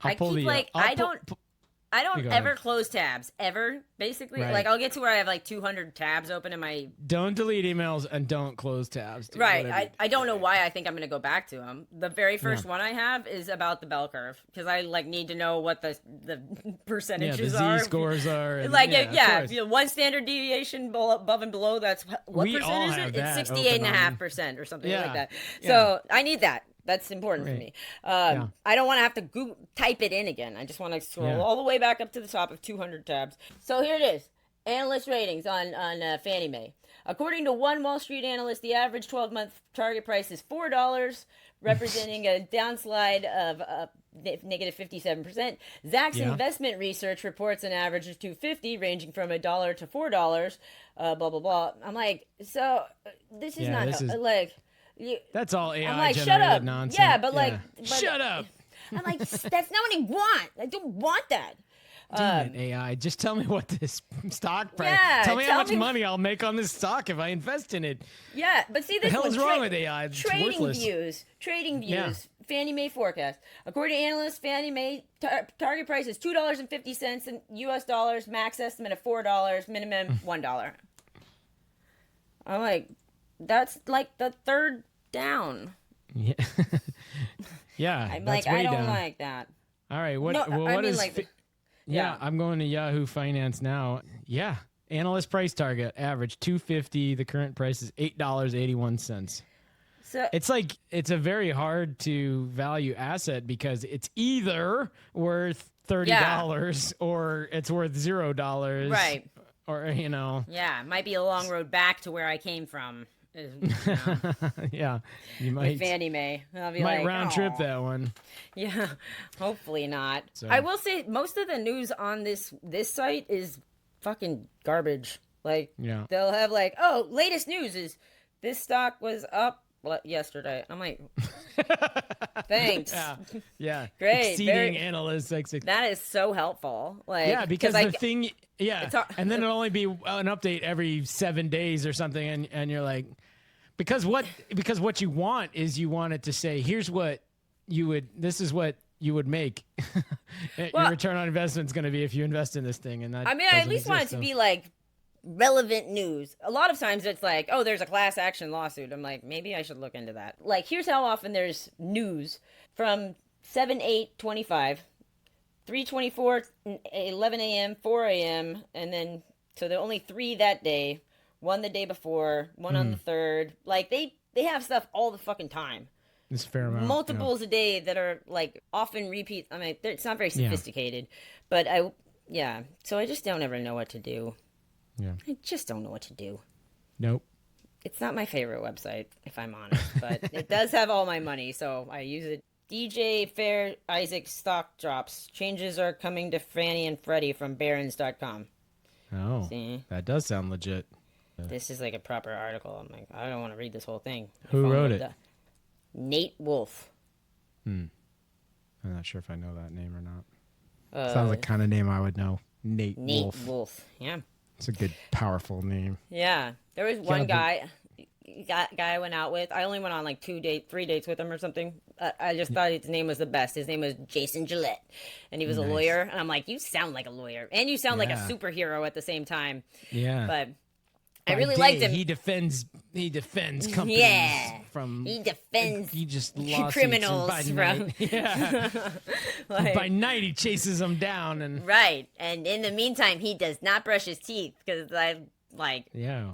I don't ever close tabs ever. Basically, like I'll get to where I have like 200 tabs open in my. Don't delete emails and don't close tabs. Dude. Right. I don't know why I think I'm going to go back to them. The very first one I have is about the bell curve because I like need to know what the percentages are. The Z-scores are. And, one standard deviation above and below. That's what percent is it? It's 68.5% or something like that. So I need that. That's important for me. I don't want to have to type it in again. I just want to scroll all the way back up to the top of 200 tabs. So here it is. Analyst ratings on Fannie Mae. According to one Wall Street analyst, the average 12-month target price is $4, representing a downslide of negative 57%. Zacks Investment Research reports an average of $2.50, ranging from $1 to $4. Blah, blah, blah. I'm like, so this is that's all AI I'm like, generated shut up. Nonsense. But shut up. I'm like, that's not what I want. I don't want that. Damn it, AI. Just tell me what this stock price. Yeah, tell me how much money I'll make on this stock if I invest in it. Yeah, but see, this the hell is wrong with AI? It's trading worthless. views. Yeah. Fannie Mae forecast. According to analysts, Fannie Mae target price is $2.50 in U.S. dollars, max estimate of $4, minimum $1. I'm like, that's like the third down. Yeah. Yeah. I'm like, I don't like that. All right. What is? I'm going to Yahoo Finance now. Yeah. Analyst price target average $2.50. The current price is $8.81. So it's a very hard to value asset because it's either worth $30 or it's worth $0. Right. Or Yeah, it might be a long road back to where I came from. Yeah, you might. With Fannie Mae. I'll be might round trip that one. Yeah, hopefully not. So. I will say most of the news on this site is fucking garbage. Like, they'll have like, oh, latest news is this stock was up yesterday. I'm like, thanks. Yeah. Great. Exceeding analysts. That is so helpful. Like, yeah, because the thing, and then it'll only be an update every 7 days or something, and you're like, because what you want is you want it to say, here's what this is what you would make. Your return on investment is going to be if you invest in this thing, and that. I mean, I at least want it to be like relevant news. A lot of times it's like, oh, there's a class action lawsuit. I'm like, maybe I should look into that. Like, here's how often there's news from 7/8/25, 3/24, 11 a.m., 4 a.m., and then so there are only 3 that day. 1 the day before, 1 on the 3rd. Like, they have stuff all the fucking time. It's a fair amount. Multiples a day that are like often repeat. I mean, it's not very sophisticated, but so I just don't ever know what to do. Yeah. I just don't know what to do. Nope. It's not my favorite website, if I'm honest, but it does have all my money, so I use it. DJ Fair Isaac stock drops. Changes are coming to Fannie and Freddie from Barron's.com. Oh, see? That does sound legit. This is like a proper article. I'm like, I don't want to read this whole thing. Who wrote it? Nate Wolf. I'm not sure if I know that name or not. Sounds like the kind of name I would know. Nate Wolf. Yeah. It's a good, powerful name. Yeah. There was one guy I went out with. I only went on like 3 dates with him or something. I just thought his name was the best. His name was Jason Gillette. And he was a lawyer. And I'm like, you sound like a lawyer. And you sound like a superhero at the same time. Yeah. But I really liked him. He defends companies from. He defends he just criminals from. By night he chases them down and. Right, and in the meantime he does not brush his teeth because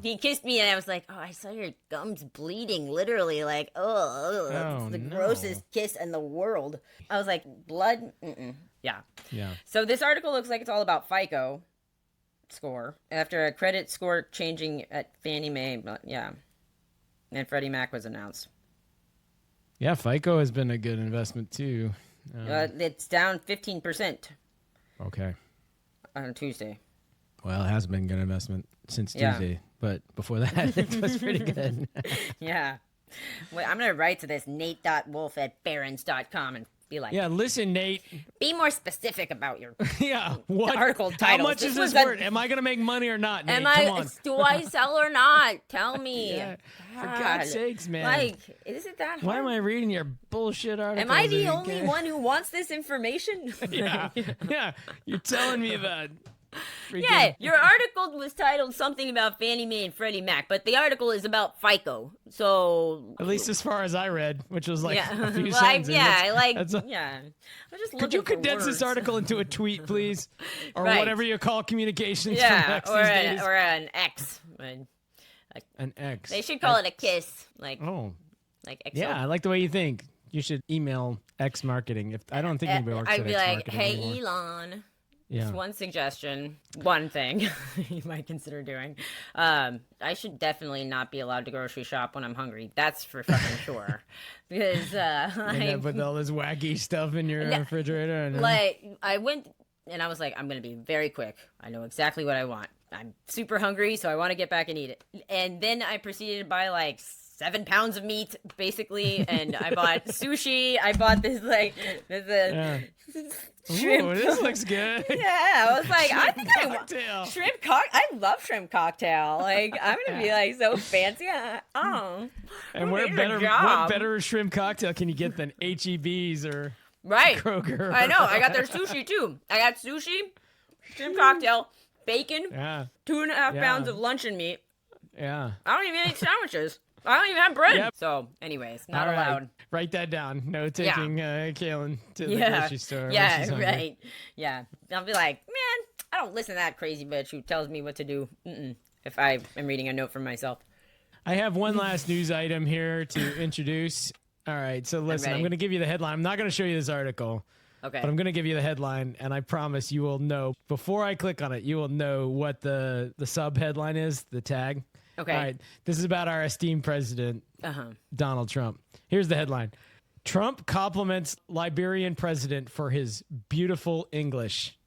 he kissed me and I was like, oh, I saw your gums bleeding, literally, like, it's the grossest kiss in the world. I was like, blood, yeah. So this article looks like it's all about FICO score after a credit score changing at Fannie Mae, and Freddie Mac was announced. Yeah, FICO has been a good investment too. It's down 15%. Okay. On Tuesday. Well, it has been a good investment since Tuesday, but before that, it was pretty good. Yeah. Wait, I'm going to write to this Nate.wolf@barrons.com and be like, listen, Nate. Be more specific about your what article title. How much is this worth? Am I going to make money or not, Nate? Come on. Do I sell or not? Tell me. For God's sakes, man. Like, is it that hard? Why am I reading your bullshit article? Am I the only one who wants this information? Yeah. You're telling me about... Yeah, your article was titled something about Fannie Mae and Freddie Mac, but the article is about FICO. So at least as far as I read, which was like a few sentences. Could you condense this article into a tweet, please, or whatever you call communications? From X or these days? Or an X. An X. They should call it a kiss. Like XO. Yeah, I like the way you think. You should email X marketing. If I don't think anybody works at X marketing. I'd be like, hey, anymore. Elon. Just one suggestion, one thing you might consider doing. I should definitely not be allowed to grocery shop when I'm hungry. That's for fucking sure. Because with all this wacky stuff in your refrigerator. And, I went and I was like, I'm going to be very quick. I know exactly what I want. I'm super hungry, so I want to get back and eat it. And then I proceeded to buy like 7 pounds of meat, basically, and I bought sushi. I bought this shrimp. Ooh, this looks good. Yeah, I was like, I think I want Cocktail. I love shrimp cocktail. Like, I'm gonna be like so fancy. Oh, And what better shrimp cocktail can you get than HEB's or right? Kroger? I know. I got their sushi too. I got sushi, shrimp cocktail, bacon, 2.5 pounds of luncheon meat. Yeah. I don't even eat sandwiches. I don't even have bread. Yep. So, anyways, not All right. allowed. Write that down. No taking Kalyn to the Yeah. grocery store. when Yeah, she's hungry. right. Yeah. I'll be like, man, I don't listen to that crazy bitch who tells me what to do. If I am reading a note for myself. I have one last news item here to introduce. All right, so listen, I'm going to give you the headline. I'm not going to show you this article. Okay. But I'm going to give you the headline, and I promise you will know. Before I click on it, you will know what the sub-headline is, the tag. Okay. All right, this is about our esteemed president, Donald Trump. Here's the headline. Trump compliments Liberian president for his beautiful English.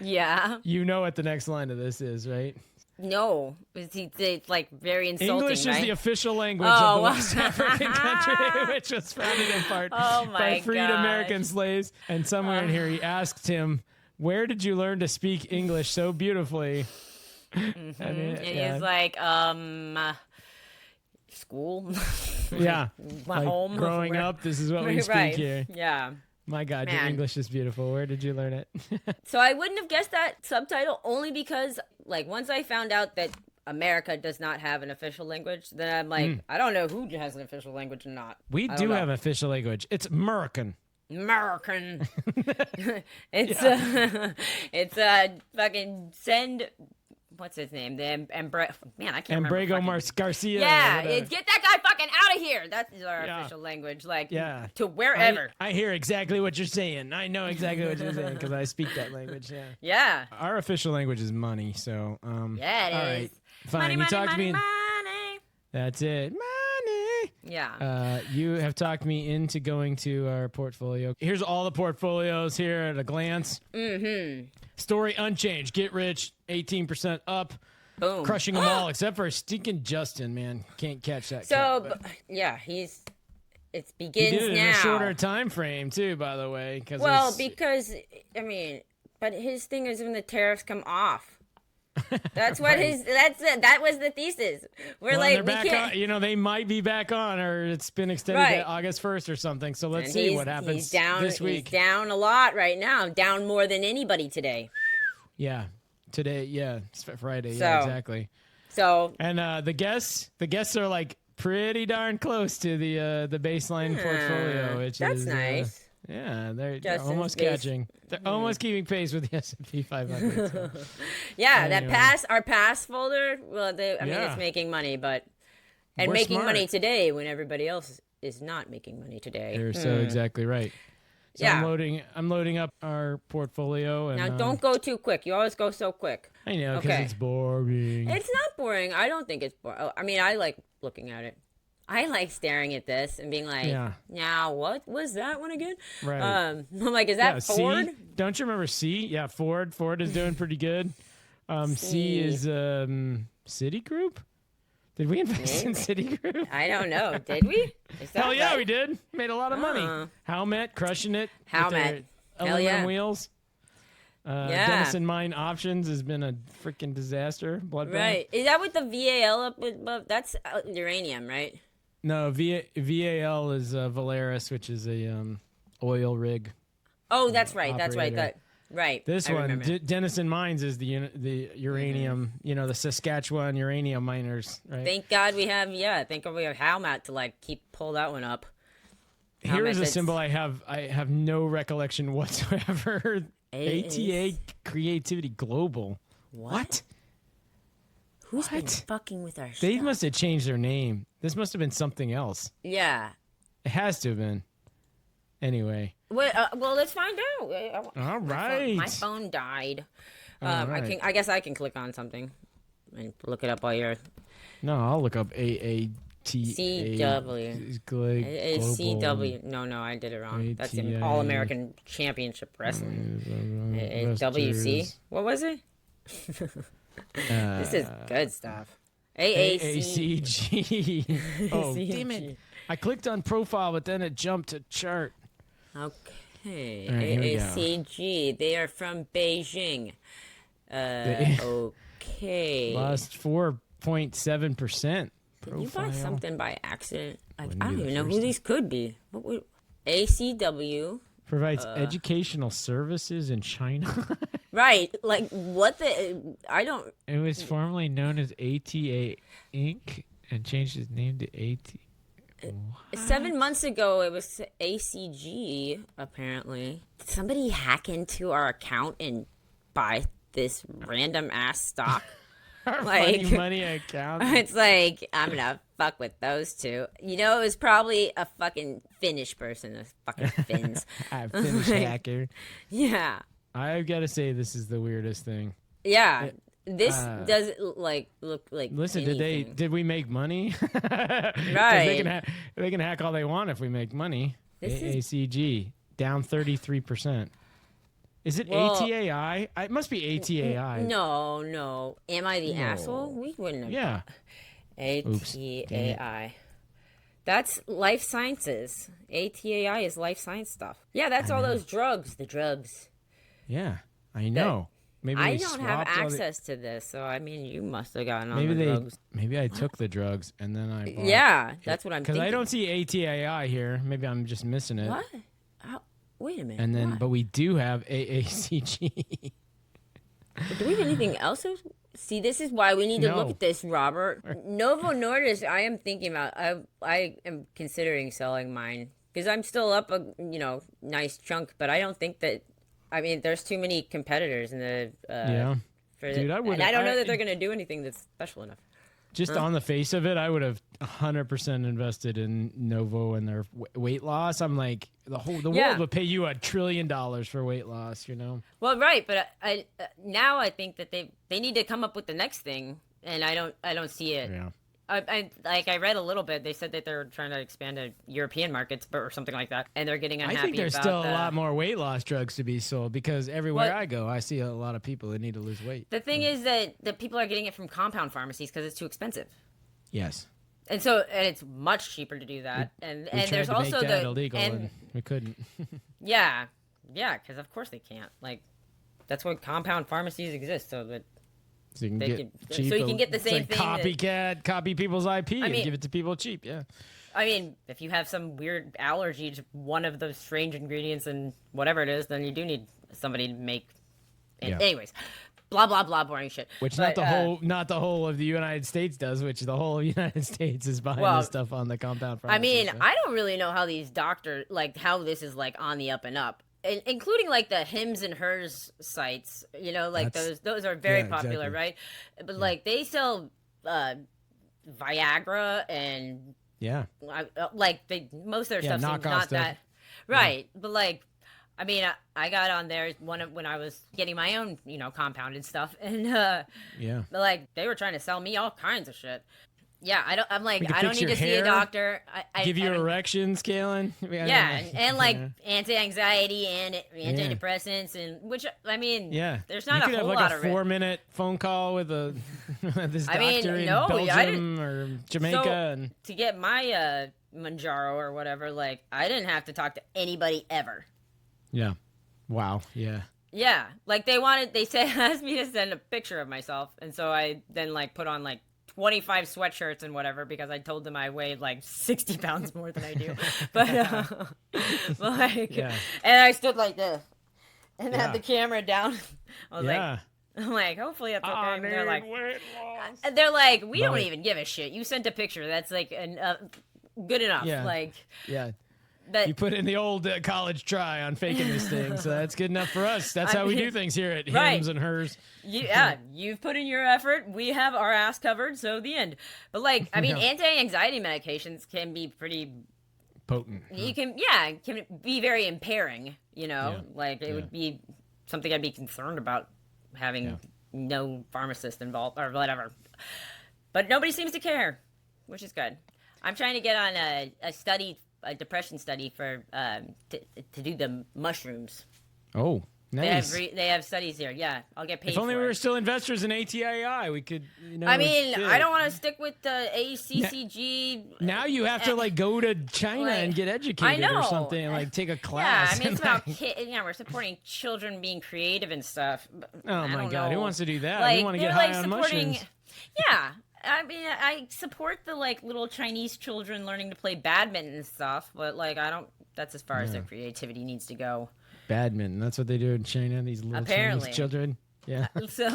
Yeah. You know what the next line of this is, right? No. It's like very insulting, English right? is the official language of the West African country, which was founded in part by freed American slaves. And somewhere in here, he asked him, "Where did you learn to speak English so beautifully?" And he's like, school. Yeah. My home. Growing up, this is what we speak here. Yeah. My God, your English is beautiful. Where did you learn it? So I wouldn't have guessed that subtitle only because, like, once I found out that America does not have an official language, then I'm like, I don't know who has an official language or not. We do have an official language. It's American. American. It's fucking send. What's his name? Man, I can't remember. Embrego Garcia. Yeah, get that guy fucking out of here. That is our official language. Like, to wherever. I hear exactly what you're saying. I know exactly what you're saying because I speak that language. Yeah. Yeah. Our official language is money. So, yeah, it all is. right. Fine. Money, you money, talked money, me. money. That's it. Money. Yeah. You have talked me into going to our portfolio. Here's all the portfolios here at a glance. Mm-hmm. Story unchanged. Get rich. 18% up. Boom. Crushing them all except for stinking Justin, man. Can't catch that. So, cat, yeah, it begins he did it now. in a shorter time frame, too, by the way. Because, I mean, but his thing is when the tariffs come off. That's what that was the thesis. We're like, we can't. On, they might be back on, or it's been extended to August 1st or something. So let's see what happens this week. He's down a lot right now, down more than anybody today. Yeah, today, it's Friday. Yeah, exactly. So and the guests are like pretty darn close to the baseline portfolio, which is nice. Yeah, they're almost catching. They're almost keeping pace with the S&P 500. So. Yeah, anyway. Our pass folder. Well, it's making money, but We're making smart. money today when everybody else is not making money today. You're so exactly right. So I'm loading up our portfolio. And, now, don't go too quick. You always go so quick. I know, because it's boring. It's not boring. I don't think it's boring. I mean, I like looking at it. I like staring at this and being like, now what was that one again? Right. I'm like, is that Ford? C? Don't you remember C? Yeah, Ford. Ford is doing pretty good. C is Citigroup. Did we invest in Citigroup? I don't know. Did we? Hell yeah, we did. Made a lot of money. Howmet, crushing it. Howmet. Aluminum wheels. Denison Mine Options has been a freaking disaster. Bloodbath. Right. Is that with the VAL up above? That's uranium, right? No, VAL is Valaris, which is a oil rig. Oh, that's right. Operator. That's right. Right. This one, Denison Mines, is the uranium. Mm-hmm. The Saskatchewan uranium miners. Right. Thank God we have. Yeah. Thank God we have Howmet to pull that one up. Here is a symbol I have no recollection whatsoever. ATA Creativity Global. What? Who's been fucking with our stuff? They must have changed their name. This must have been something else. Yeah. It has to have been. Anyway. Well, let's find out. All right. My phone died. Right. I guess I can click on something and look it up while you're. No, I'll look up AAT. CW. CW. No, I did it wrong. That's an All-American Championship Wrestling. WC. What was it? This is good stuff. AACG. Oh, damn it. I clicked on profile, but then it jumped to chart. Okay. Right, AACG. They are from Beijing. Okay. Lost 4.7%. Did you buy something by accident? I don't even know who these could be. ACW provides educational services in China. Right. Like, what the... I don't... It was formerly known as ATA Inc. and changed its name to AT... What? 7 months ago, it was ACG, apparently. Did somebody hack into our account and buy this random-ass stock? Like, money account. It's like, I'm gonna fuck with those two. You know, it was probably a fucking Finnish person, a fucking Finns. A Finnish hacker. Yeah. I've got to say, this is the weirdest thing. Yeah. This doesn't look like Listen, anything. did we make money? Right. They can hack all they want if we make money. AACG down 33%. Is it ATAI? It must be ATAI. No. Am I the asshole? We wouldn't have. Yeah. ATAI. That's life sciences. ATAI is life science stuff. Yeah, that's all those drugs. The drugs. Yeah, I know. Maybe I don't have access to this, so I mean, you must have gotten on the drugs. Maybe I took the drugs and then I bought. Yeah, that's what I'm thinking. Because I don't see ATAI here. Maybe I'm just missing it. What? Wait a minute. And then, but we do have AACG. Do we have anything else? See, this is why we need to look at this, Robert. Novo Nordisk, I am thinking about. I am considering selling mine because I'm still up a nice chunk, but I don't think that. I mean, there's too many competitors in the. Dude, I don't know that they're gonna do anything that's special enough. Just on the face of it, I would have 100% invested in Novo and their weight loss. I'm like, the world would pay you $1 trillion for weight loss, you know? Well, right, but now I think that they need to come up with the next thing, and I don't see it. Yeah. I read a little bit. They said that they're trying to expand to European markets or something like that, and they're getting unhappy. I think there's still a lot more weight loss drugs to be sold because everywhere I go, I see a lot of people that need to lose weight. The thing is that the people are getting it from compound pharmacies because it's too expensive. Yes. And it's much cheaper to do that. And there's to also make that illegal, and we couldn't. yeah, because of course they can't. Like, that's why compound pharmacies exist, so that. So you can get the same thing. Copy people's IP and give it to people cheap. Yeah. I mean, if you have some weird allergy to one of those strange ingredients and whatever it is, then you do need somebody to make. Anyways, blah blah blah, boring shit. Which not the whole of the United States does. Which the whole of the United States is buying this stuff on the compound pharmacy. I mean, I don't really know how these doctors how this is on the up and up. Including the hims and hers sites, those are very popular, exactly. Right? But they sell Viagra and most of their stuff seems not that right. Yeah. But I mean, I got on there when I was getting my own compounded stuff, and but they were trying to sell me all kinds of shit. Yeah, I don't need to see a doctor. I give you erections, Kalyn. Yeah, and anti-anxiety and antidepressants, and which I mean, there's not a whole lot of it. You could have a 4-minute phone call with this doctor in Belgium or Jamaica. To get my Manjaro or whatever, I didn't have to talk to anybody ever. Yeah. Wow. Yeah. Yeah, they asked me to send a picture of myself, and so I then put on 25 sweatshirts and whatever because I told them I weighed 60 pounds more than I do, and I stood like this and had the camera down. I was I'm hopefully that's okay. And they're like, we don't even give a shit. You sent a picture. That's good enough. Yeah. But you put in the old college try on faking this thing, so that's good enough for us. That's how we do things here at Hims and Hers. Yeah, you've put in your effort. We have our ass covered, so the end. But anti-anxiety medications can be pretty potent. You can be very impairing. It would be something I'd be concerned about having no pharmacist involved or whatever. But nobody seems to care, which is good. I'm trying to get on a depression study for to do the mushrooms. Oh, Nice. They have studies here. Yeah, I'll get paid. If only for we it. were still investors in ATII, we could. I mean, I don't want to stick with the ACCG. Now you have to go to China and get educated or something, and take a class. Yeah, I mean, it's about we're supporting children being creative and stuff. Oh my God, who wants to do that? We want to get they're high on mushrooms. Yeah. I mean, I support the little Chinese children learning to play badminton and stuff, but I don't. That's as far as their creativity needs to go. Badminton. That's what they do in China. These little Chinese children. Yeah. So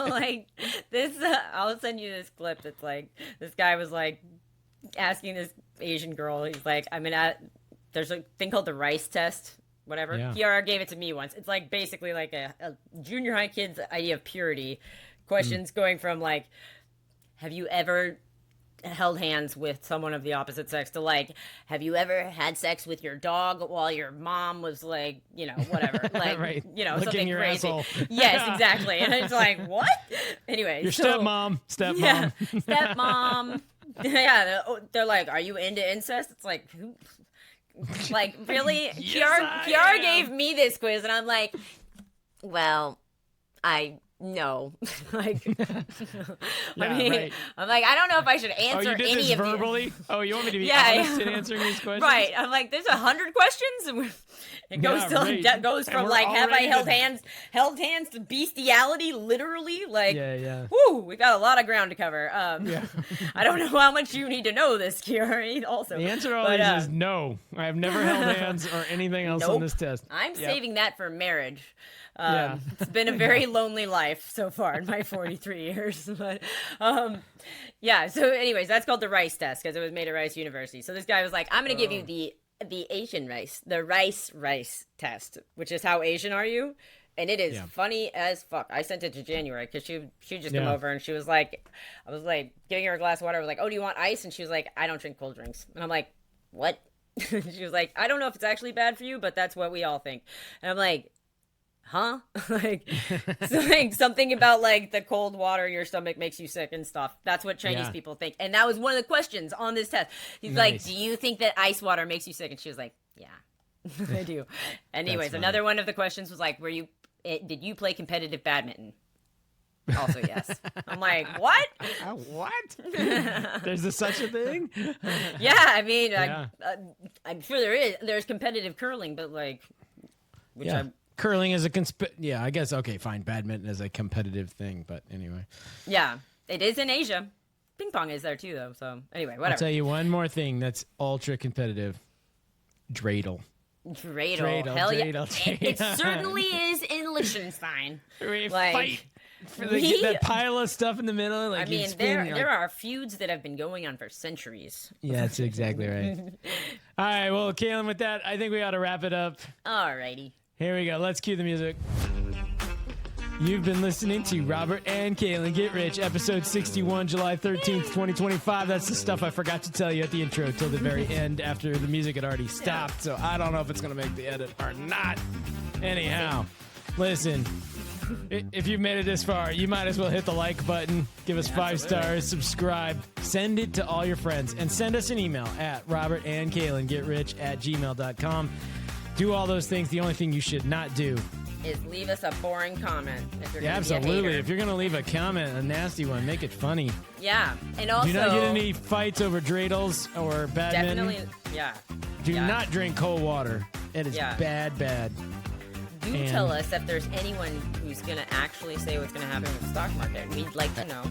this, I'll send you this clip. That's this guy was asking this Asian girl. He's like, there's a thing called the rice test. Whatever. Yeah. Kiara gave it to me once. It's basically a junior high kid's idea of purity. Questions going from have you ever held hands with someone of the opposite sex to have you ever had sex with your dog while your mom was whatever right. something your crazy. Asshole. Yes, exactly. And it's what? Anyway, your stepmom. Yeah, stepmom. Yeah, they're are you into incest? It's who? Really? Yes, Kiara gave me this quiz, and I'm well, no. Right. I'm I don't know if I should answer you did any this of verbally? these. Oh, you want me to be honest in answering these questions? Right. I'm there's 100 questions, and it goes goes from have I held hands to bestiality, literally. Yeah. Woo, we've got a lot of ground to cover. I don't know how much you need to know this, Kiara. Also, the answer to all these is no. I have never held hands or anything else on this test. I'm saving that for marriage. It's been a very lonely life so far in my 43 years. But, so anyways, that's called the rice test because it was made at Rice University. So this guy was I'm going to give you the Asian rice, the rice test, which is how Asian are you? And it is funny as fuck. I sent it to January because she just come over and she was I was giving her a glass of water. I was oh, do you want ice? And she was I don't drink cold drinks. And I'm what? She was I don't know if it's actually bad for you, but that's what we all think. And I'm huh? Something about the cold water in your stomach makes you sick and stuff. That's what Chinese people think. And that was one of the questions on this test. He's nice. do you think that ice water makes you sick? And she was yeah, I do. Anyways, another one of the questions was did you play competitive badminton? Also, yes. I'm what? What? There's such a thing? Yeah, I mean, I'm sure there is. There's competitive curling, but curling is I guess, okay, fine. Badminton is a competitive thing, but anyway. Yeah, it is in Asia. Ping pong is there too, though. So anyway, whatever. I'll tell you one more thing that's ultra competitive. Dreidel. Hell yeah. It certainly is in Liechtenstein. We fight for that pile of stuff in the middle. There are feuds that have been going on for centuries. Yeah, that's exactly right. All right, well, Kalyn, with that, I think we ought to wrap it up. Alrighty. Here we go. Let's cue the music. You've been listening to Robert and Kalyn Get Rich, episode 61, July 13th, 2025. That's the stuff I forgot to tell you at the intro till the very end after the music had already stopped. So I don't know if it's going to make the edit or not. Anyhow, listen, if you've made it this far, you might as well hit the like button, give us 5 stars, subscribe, send it to all your friends, and send us an email at robertandkaylyngetrich@gmail.com. Do all those things. The only thing you should not do is leave us a boring comment. If you're absolutely. If you're going to leave a comment, a nasty one, make it funny. Yeah. And also, do not get any fights over dreidels or badminton. Definitely, yeah. Do not drink cold water. It is bad. Do tell us if there's anyone who's going to actually say what's going to happen with the stock market. We'd like to know.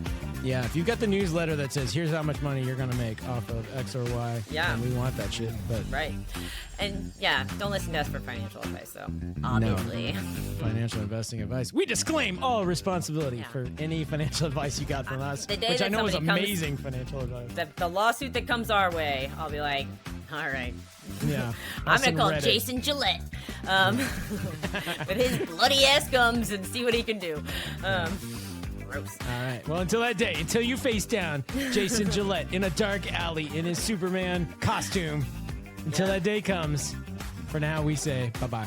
Yeah, if you've got the newsletter that says, here's how much money you're going to make off of X or Y, then we want that shit. But right. And don't listen to us for financial advice, though. Obviously. No. Financial investing advice. We disclaim all responsibility for any financial advice you got from us, which I know is amazing financial advice. The lawsuit that comes our way, I'll be all right. Yeah. I'm going to call Jason Gillette with his bloody ass gums and see what he can do. Gross. All right. Well, until that day, until you face down Jason Gillette in a dark alley in his Superman costume, until that day comes, for now we say bye-bye.